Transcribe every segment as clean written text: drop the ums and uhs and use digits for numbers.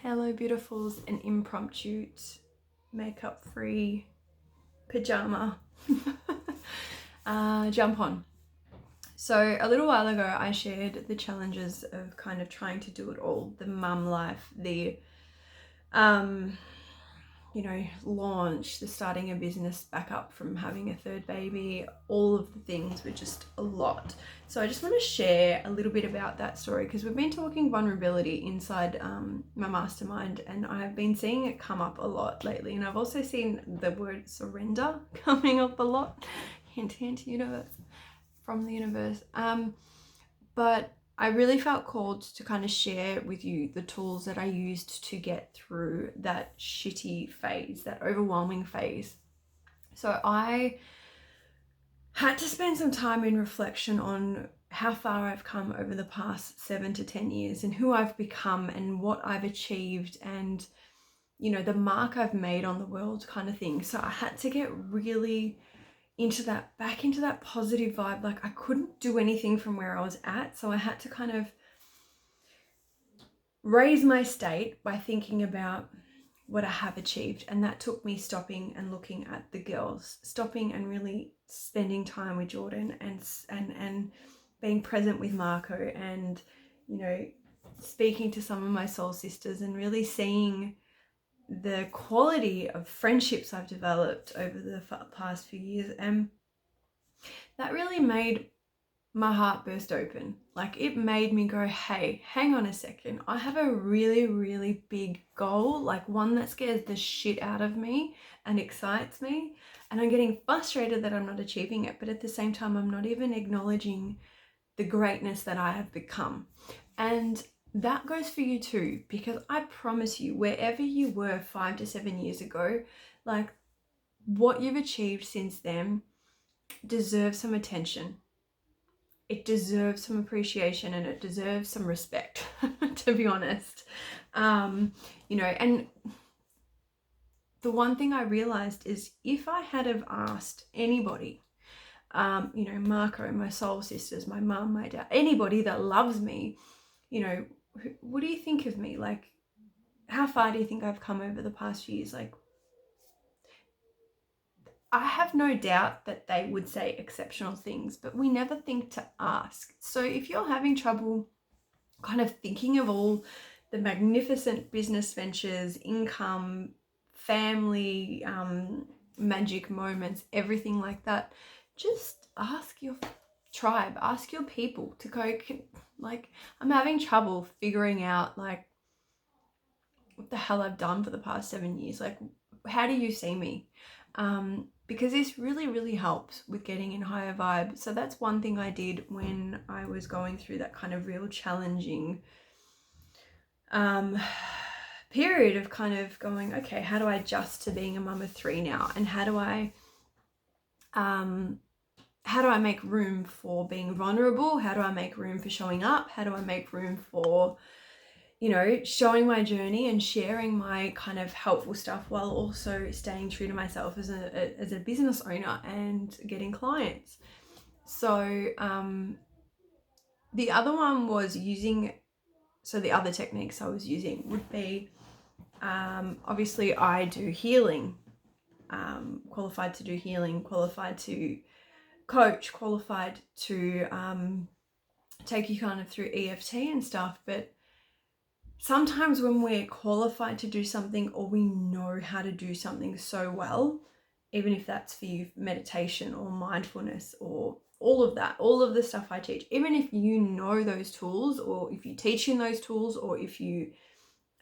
Hello beautifuls, an impromptu makeup free pajama jump on. So a little while ago I shared the challenges of kind of trying to do it all, the mum life, the launch, the starting a business back up from having a third baby. All of the things were just a lot. So I just want to share a little bit about that story because we've been talking vulnerability inside my mastermind, and I've been seeing it come up a lot lately. And I've also seen the word surrender coming up a lot. Hint, hint, universe, from the universe. But I really felt called to kind of share with you the tools that I used to get through that shitty phase, that overwhelming phase. So I had to spend some time in reflection on how far I've come over the past 7 to 10 years and who I've become and what I've achieved and, the mark I've made on the world kind of thing. So I had to get really back into that positive vibe. Like I couldn't do anything from where I was at. So I had to kind of raise my state by thinking about what I have achieved. And that took me stopping and looking at the girls, stopping and really spending time with Jordan and being present with Marco and, speaking to some of my soul sisters and really seeing the quality of friendships I've developed over the past few years. And that really made my heart burst open. Like it made me go, hey, hang on a second. I have a really, really big goal, like one that scares the shit out of me and excites me. And I'm getting frustrated that I'm not achieving it. But at the same time, I'm not even acknowledging the greatness that I have become. And that goes for you too, because I promise you, wherever you were 5 to 7 years ago, like what you've achieved since then deserves some attention. It deserves some appreciation and it deserves some respect, to be honest. And the one thing I realized is if I had have asked anybody, Marco, my soul sisters, my mum, my dad, anybody that loves me, what do you think of me? Like, how far do you think I've come over the past few years? Like, I have no doubt that they would say exceptional things, but we never think to ask. So if you're having trouble kind of thinking of all the magnificent business ventures, income, family, magic moments, everything like that, just ask your tribe, ask your people to go, like, I'm having trouble figuring out like what the hell I've done for the past 7 years. Like, how do you see me? Because this really, really helps with getting in higher vibe. So that's one thing I did when I was going through that kind of real challenging period of kind of going, okay, how do I adjust to being a mum of 3 now? And how do I make room for being vulnerable? How do I make room for showing up? How do I make room for, showing my journey and sharing my kind of helpful stuff while also staying true to myself as a business owner and getting clients? So the other one was the other techniques I was using would be, obviously I do healing, qualified to do healing, qualified to coach, qualified to take you kind of through EFT and stuff. But sometimes when we're qualified to do something or we know how to do something so well, even if that's for you meditation or mindfulness or all of that, all of the stuff I teach, even if you know those tools or if you teach in those tools or if you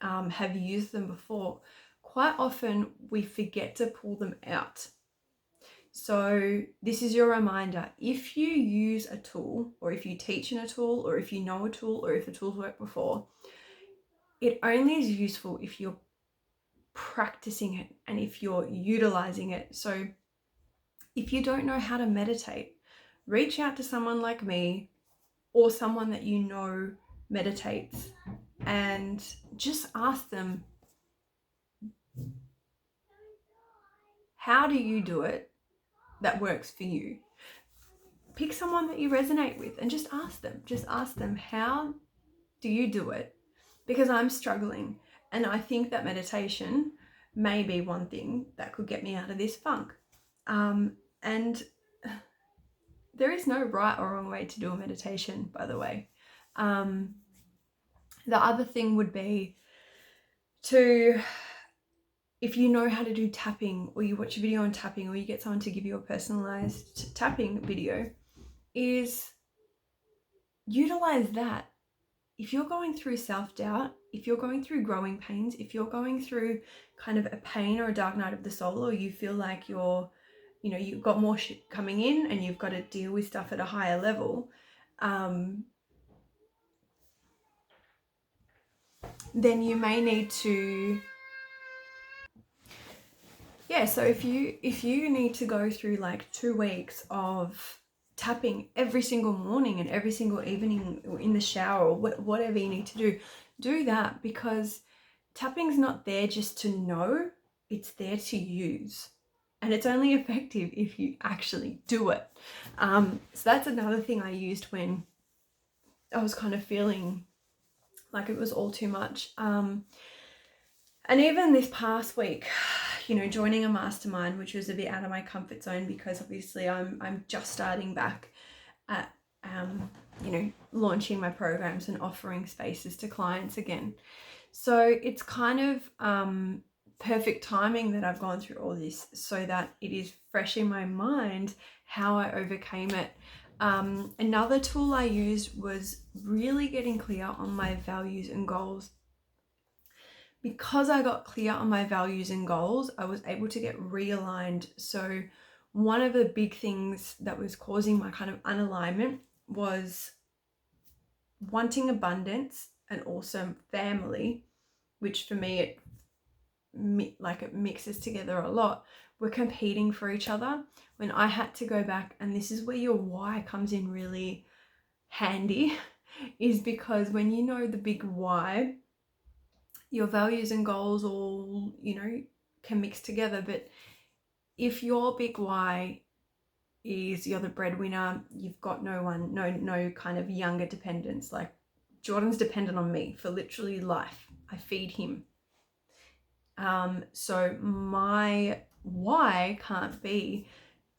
have used them before, quite often we forget to pull them out. So this is your reminder. If you use a tool or if you teach in a tool or if you know a tool or if the tools worked before, it only is useful if you're practicing it and if you're utilizing it. So if you don't know how to meditate, reach out to someone like me or someone that you know meditates and just ask them, how do you do it that works for you? Pick someone that you resonate with and just ask them, how do you do it? Because I'm struggling And I think that meditation may be one thing that could get me out of this funk. And there is no right or wrong way to do a meditation, by the way. The other thing would be to, if you know how to do tapping, or you watch a video on tapping, or you get someone to give you a personalized tapping video, is utilize that. If you're going through self-doubt, if you're going through growing pains, if you're going through kind of a pain or a dark night of the soul, or you feel like you've got more shit coming in and you've got to deal with stuff at a higher level, then you may need to, so if you need to go through like 2 weeks of tapping every single morning and every single evening in the shower, or whatever you need to do that, because tapping's not there just to know, it's there to use. And it's only effective if you actually do it. So that's another thing I used when I was kind of feeling like it was all too much. And even this past week, joining a mastermind, which was a bit out of my comfort zone, because obviously I'm just starting back at, launching my programs and offering spaces to clients again. So it's kind of perfect timing that I've gone through all this, so that it is fresh in my mind how I overcame it. Another tool I used was really getting clear on my values and goals. Because I got clear on my values and goals, I was able to get realigned. So one of the big things that was causing my kind of unalignment was wanting abundance and also family, which for me, it mixes together a lot. We're competing for each other, when I had to go back, and this is where your why comes in really handy, is because when you know the big why, your values and goals all, can mix together. But if your big why is you're the breadwinner, you've got no kind of younger dependents, like Jordan's dependent on me for literally life. I feed him. So my why can't be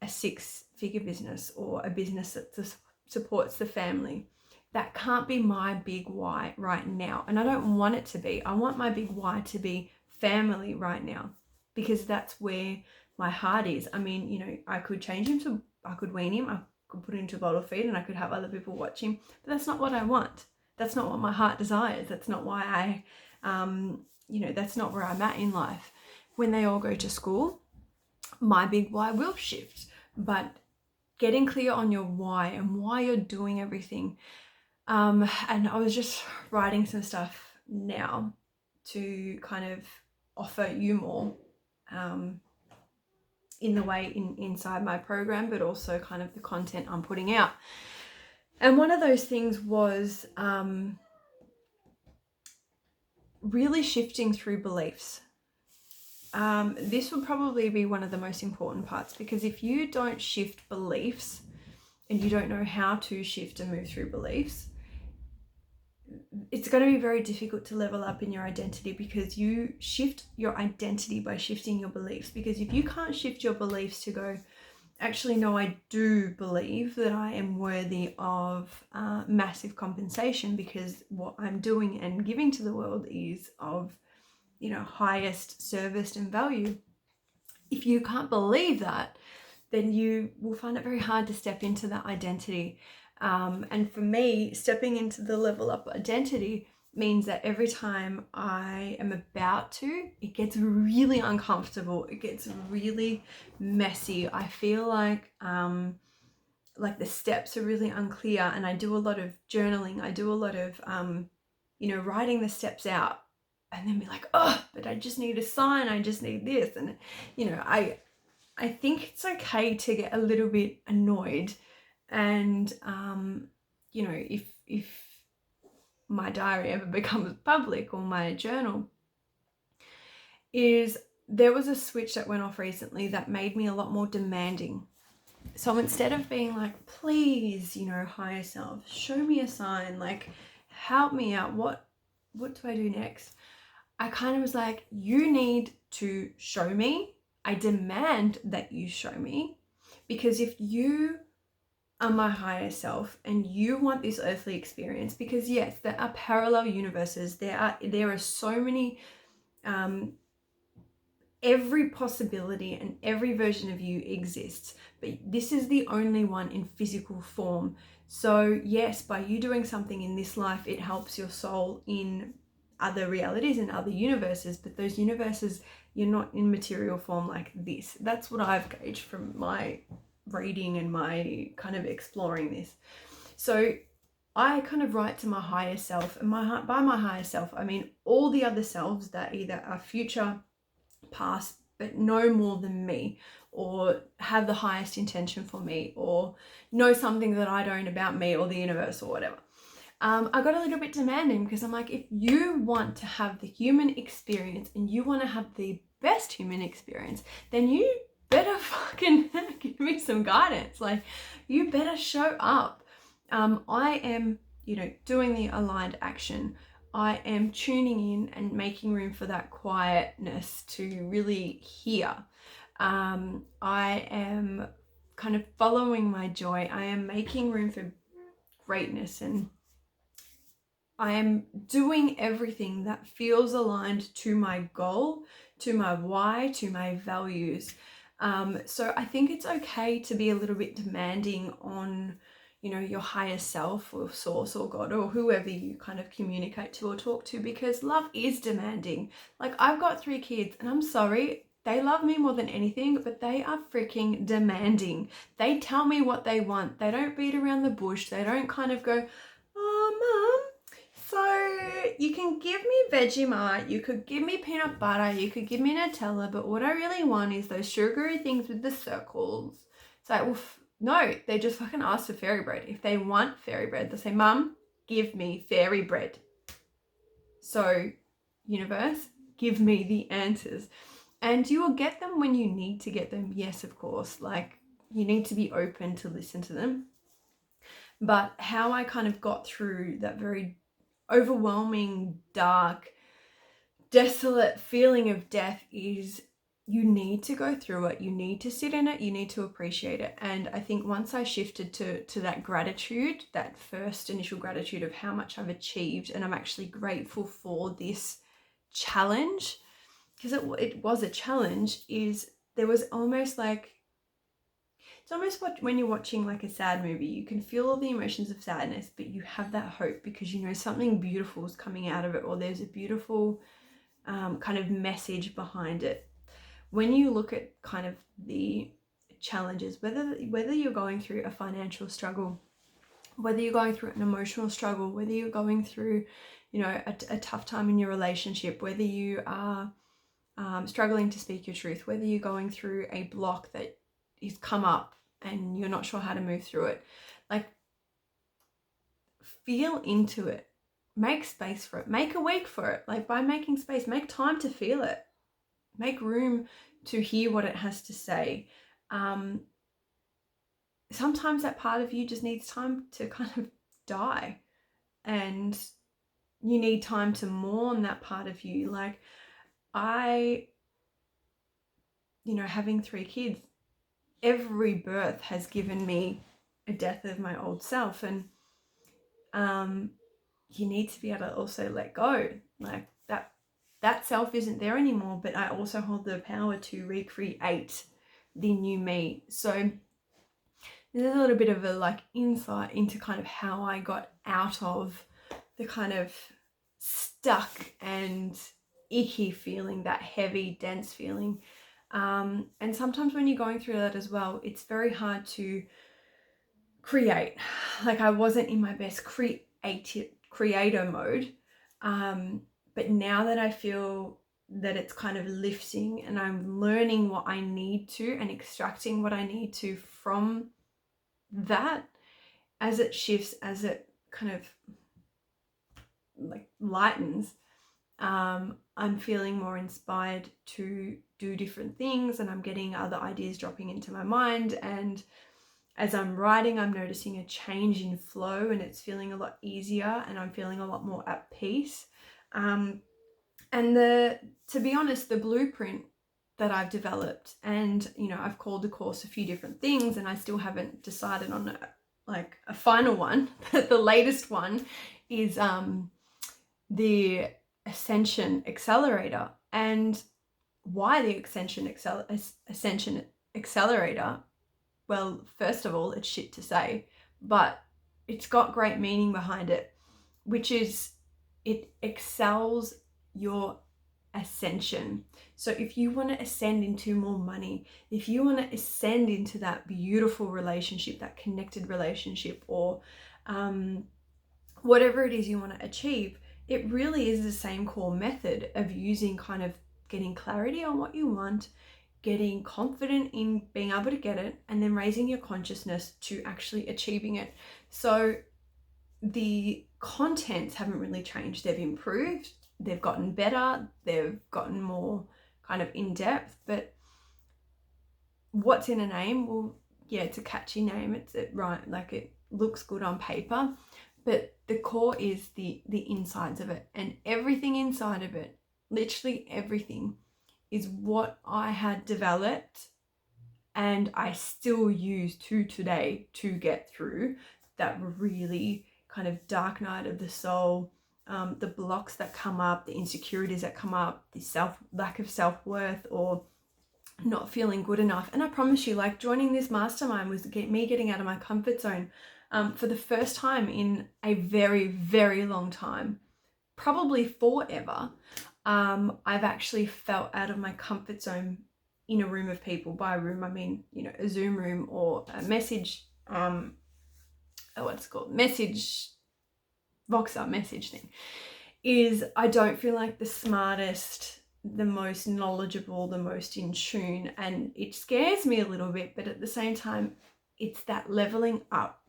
a 6-figure business or a business that supports the family. That can't be my big why right now. And I don't want it to be. I want my big why to be family right now, because that's where my heart is. I mean, I could change him I could wean him, I could put him into a bottle feed, and I could have other people watch him. But that's not what I want. That's not what my heart desires. That's not why that's not where I'm at in life. When they all go to school, my big why will shift. But getting clear on your why and why you're doing everything. And I was just writing some stuff now to kind of offer you more in the way inside my program, but also kind of the content I'm putting out. And one of those things was really shifting through beliefs. This would probably be one of the most important parts, because if you don't shift beliefs and you don't know how to shift and move through beliefs, it's going to be very difficult to level up in your identity, because you shift your identity by shifting your beliefs. Because if you can't shift your beliefs to go, actually, no, I do believe that I am worthy of massive compensation, because what I'm doing and giving to the world is of, highest service and value. If you can't believe that, then you will find it very hard to step into that identity. And for me, stepping into the level up identity means that every time I am about to, it gets really uncomfortable. It gets really messy. I feel like the steps are really unclear, and I do a lot of journaling. I do a lot of, writing the steps out, and then be like, oh, but I just need a sign. I just need this. And, I think it's okay to get a little bit annoyed. And, if my diary ever becomes public, or my journal, is there was a switch that went off recently that made me a lot more demanding. So instead of being like, please, higher self, show me a sign, like help me out, what do I do next? I kind of was like, you need to show me. I demand that you show me, because if you are my higher self and you want this earthly experience, because yes, there are parallel universes, there are so many, every possibility and every version of you exists, but this is the only one in physical form. So yes, by you doing something in this life, it helps your soul in other realities and other universes, but those universes, you're not in material form like this. That's what I've gauged from my reading and my kind of exploring this. So I kind of write to my higher self, and by my higher self, I mean all the other selves that either are future, past, but know more than me, or have the highest intention for me, or know something that I don't about me or the universe or whatever. I got a little bit demanding, because I'm like, if you want to have the human experience and you want to have the best human experience, then you better fucking give me some guidance. Like, you better show up. I am, doing the aligned action. I am tuning in and making room for that quietness to really hear. I am kind of following my joy. I am making room for greatness, and I am doing everything that feels aligned to my goal, to my why, to my values. So I think it's okay to be a little bit demanding on, your higher self or source or God or whoever you kind of communicate to or talk to, because love is demanding. Like, I've got 3 kids, and I'm sorry, they love me more than anything, but they are freaking demanding. They tell me what they want. They don't beat around the bush. They don't kind of go, oh, Mum, so you can give me Vegemite, you could give me peanut butter, you could give me Nutella, but what I really want is those sugary things with the circles. It's like, well, no, they just fucking ask for fairy bread. If they want fairy bread, they say, Mum, give me fairy bread. So, universe, give me the answers. And you will get them when you need to get them. Yes, of course. Like, you need to be open to listen to them. But how I kind of got through that very overwhelming, dark, desolate feeling of death is, you need to go through it, you need to sit in it, you need to appreciate it. And I think once I shifted to that gratitude, that first initial gratitude of how much I've achieved, and I'm actually grateful for this challenge, because it was a challenge, is there was almost like, it's almost like when you're watching like a sad movie, you can feel all the emotions of sadness, but you have that hope because something beautiful is coming out of it, or there's a beautiful kind of message behind it. When you look at kind of the challenges, whether you're going through a financial struggle, whether you're going through an emotional struggle, whether you're going through, a tough time in your relationship, whether you are struggling to speak your truth, whether you're going through a block that has come up and you're not sure how to move through it, like, feel into it, make space for it, make a week for it. Like, by making space, make time to feel it, make room to hear what it has to say. Sometimes that part of you just needs time to kind of die, and you need time to mourn that part of you. Like, having 3 kids, every birth has given me a death of my old self, and you need to be able to also let go. Like, that self isn't there anymore, but I also hold the power to recreate the new me. So there's a little bit of a insight into kind of how I got out of the kind of stuck and icky feeling, that heavy, dense feeling. And sometimes when you're going through that as well, it's very hard to create. Like, I wasn't in my best creator mode. But now that I feel that it's kind of lifting, and I'm learning what I need to and extracting what I need to from that, as it shifts, as it kind of lightens, I'm feeling more inspired to do different things, and I'm getting other ideas dropping into my mind. And as I'm writing, I'm noticing a change in flow, and it's feeling a lot easier, and I'm feeling a lot more at peace. And to be honest, the blueprint that I've developed, and I've called the course a few different things, and I still haven't decided on a final one. The latest one is the Ascension Accelerator. And why the Ascension Accelerator? Well, first of all, it's shit to say, but it's got great meaning behind it, which is it excels your ascension. So if you want to ascend into more money, if you want to ascend into that beautiful relationship, that connected relationship, or whatever it is you want to achieve, it really is the same core method of using kind of getting clarity on what you want, getting confident in being able to get it, and then raising your consciousness to actually achieving it. So the contents haven't really changed. They've improved, they've gotten better, they've gotten more kind of in depth. But what's in a name? Well, yeah, it's a catchy name. It's right, like it looks good on paper, but the core is the insides of it, and everything inside of it, literally everything, is what I had developed and I still use to today to get through that really kind of dark night of the soul, the blocks that come up, the insecurities that come up, the lack of self-worth, or not feeling good enough. And I promise you, like, joining this mastermind was me getting out of my comfort zone for the first time in a very, very long time, probably forever. I've actually felt out of my comfort zone in a room of people. By a room, I mean, a Zoom room or a message, what's it called? Message, Voxer message thing. Is I don't feel like the smartest, the most knowledgeable, the most in tune, and it scares me a little bit, but at the same time, it's that leveling up.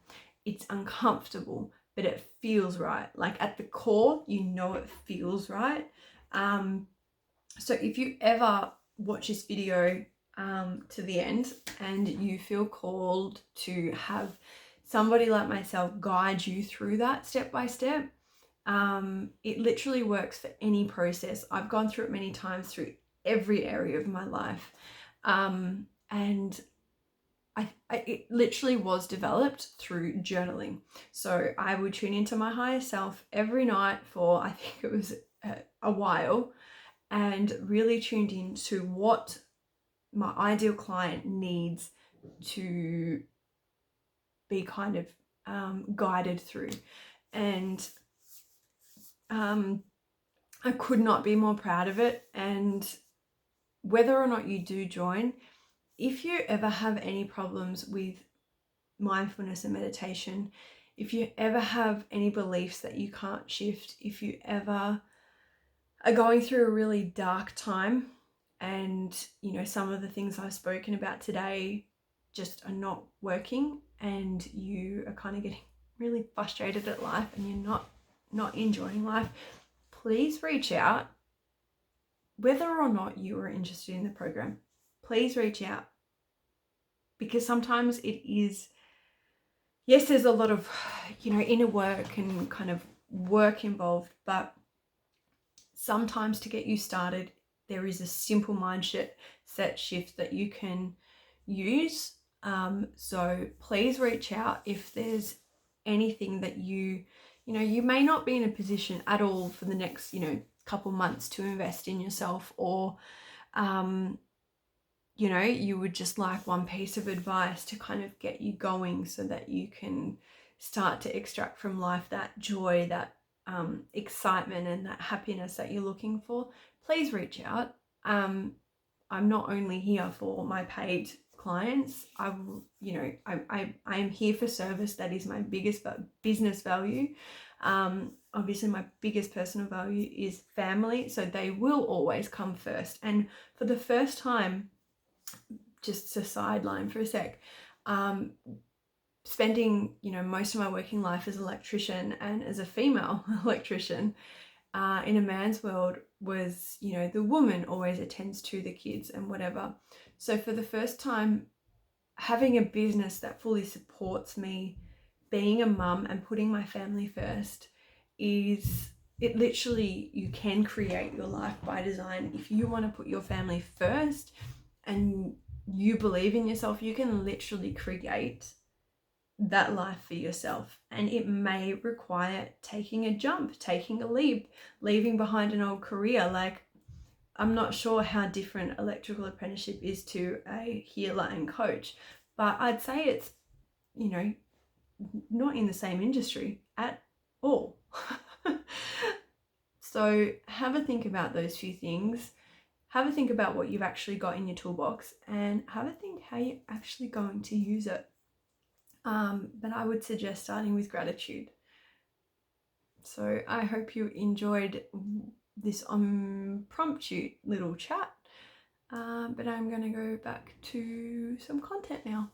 It's uncomfortable, but it feels right. Like at the core, it feels right. So if you ever watch this video to the end and you feel called to have somebody like myself guide you through that step by step, it literally works for any process. I've gone through it many times through every area of my life. And it literally was developed through journaling. So I would tune into my higher self every night for, I think it was a while, and really tuned into what my ideal client needs to be kind of guided through. And I could not be more proud of it. And whether or not you do join, if you ever have any problems with mindfulness and meditation, if you ever have any beliefs that you can't shift, if you ever are going through a really dark time and some of the things I've spoken about today just are not working, and you are kind of getting really frustrated at life and you're not enjoying life, please reach out. Whether or not you are interested in the program, please reach out, because sometimes it is, yes, there's a lot of inner work and kind of work involved, but sometimes to get you started, there is a simple mindset shift that you can use. So please reach out if there's anything that you may not be in a position at all for the next couple months to invest in yourself, or you would just like one piece of advice to kind of get you going so that you can start to extract from life that joy, that excitement and that happiness that you're looking for. Please reach out. I'm not only here for my paid clients. I am here for service. That is my biggest business value. Obviously my biggest personal value is family, so they will always come first. And for the first time, just to sideline for a sec, spending most of my working life as an electrician and as a female electrician in a man's world was the woman always attends to the kids and whatever. So for the first time, having a business that fully supports me being a mum and putting my family first is it literally, you can create your life by design. If you want to put your family first and you believe in yourself, you can literally create that life for yourself. And it may require taking a jump, taking a leap, leaving behind an old career. Like, I'm not sure how different electrical apprenticeship is to a healer and coach, but I'd say it's, you know, not in the same industry at all. So have a think about those few things. Have a think about what you've actually got in your toolbox, and have a think how you're actually going to use it. But I would suggest starting with gratitude. So I hope you enjoyed this impromptu little chat. But I'm going to go back to some content now.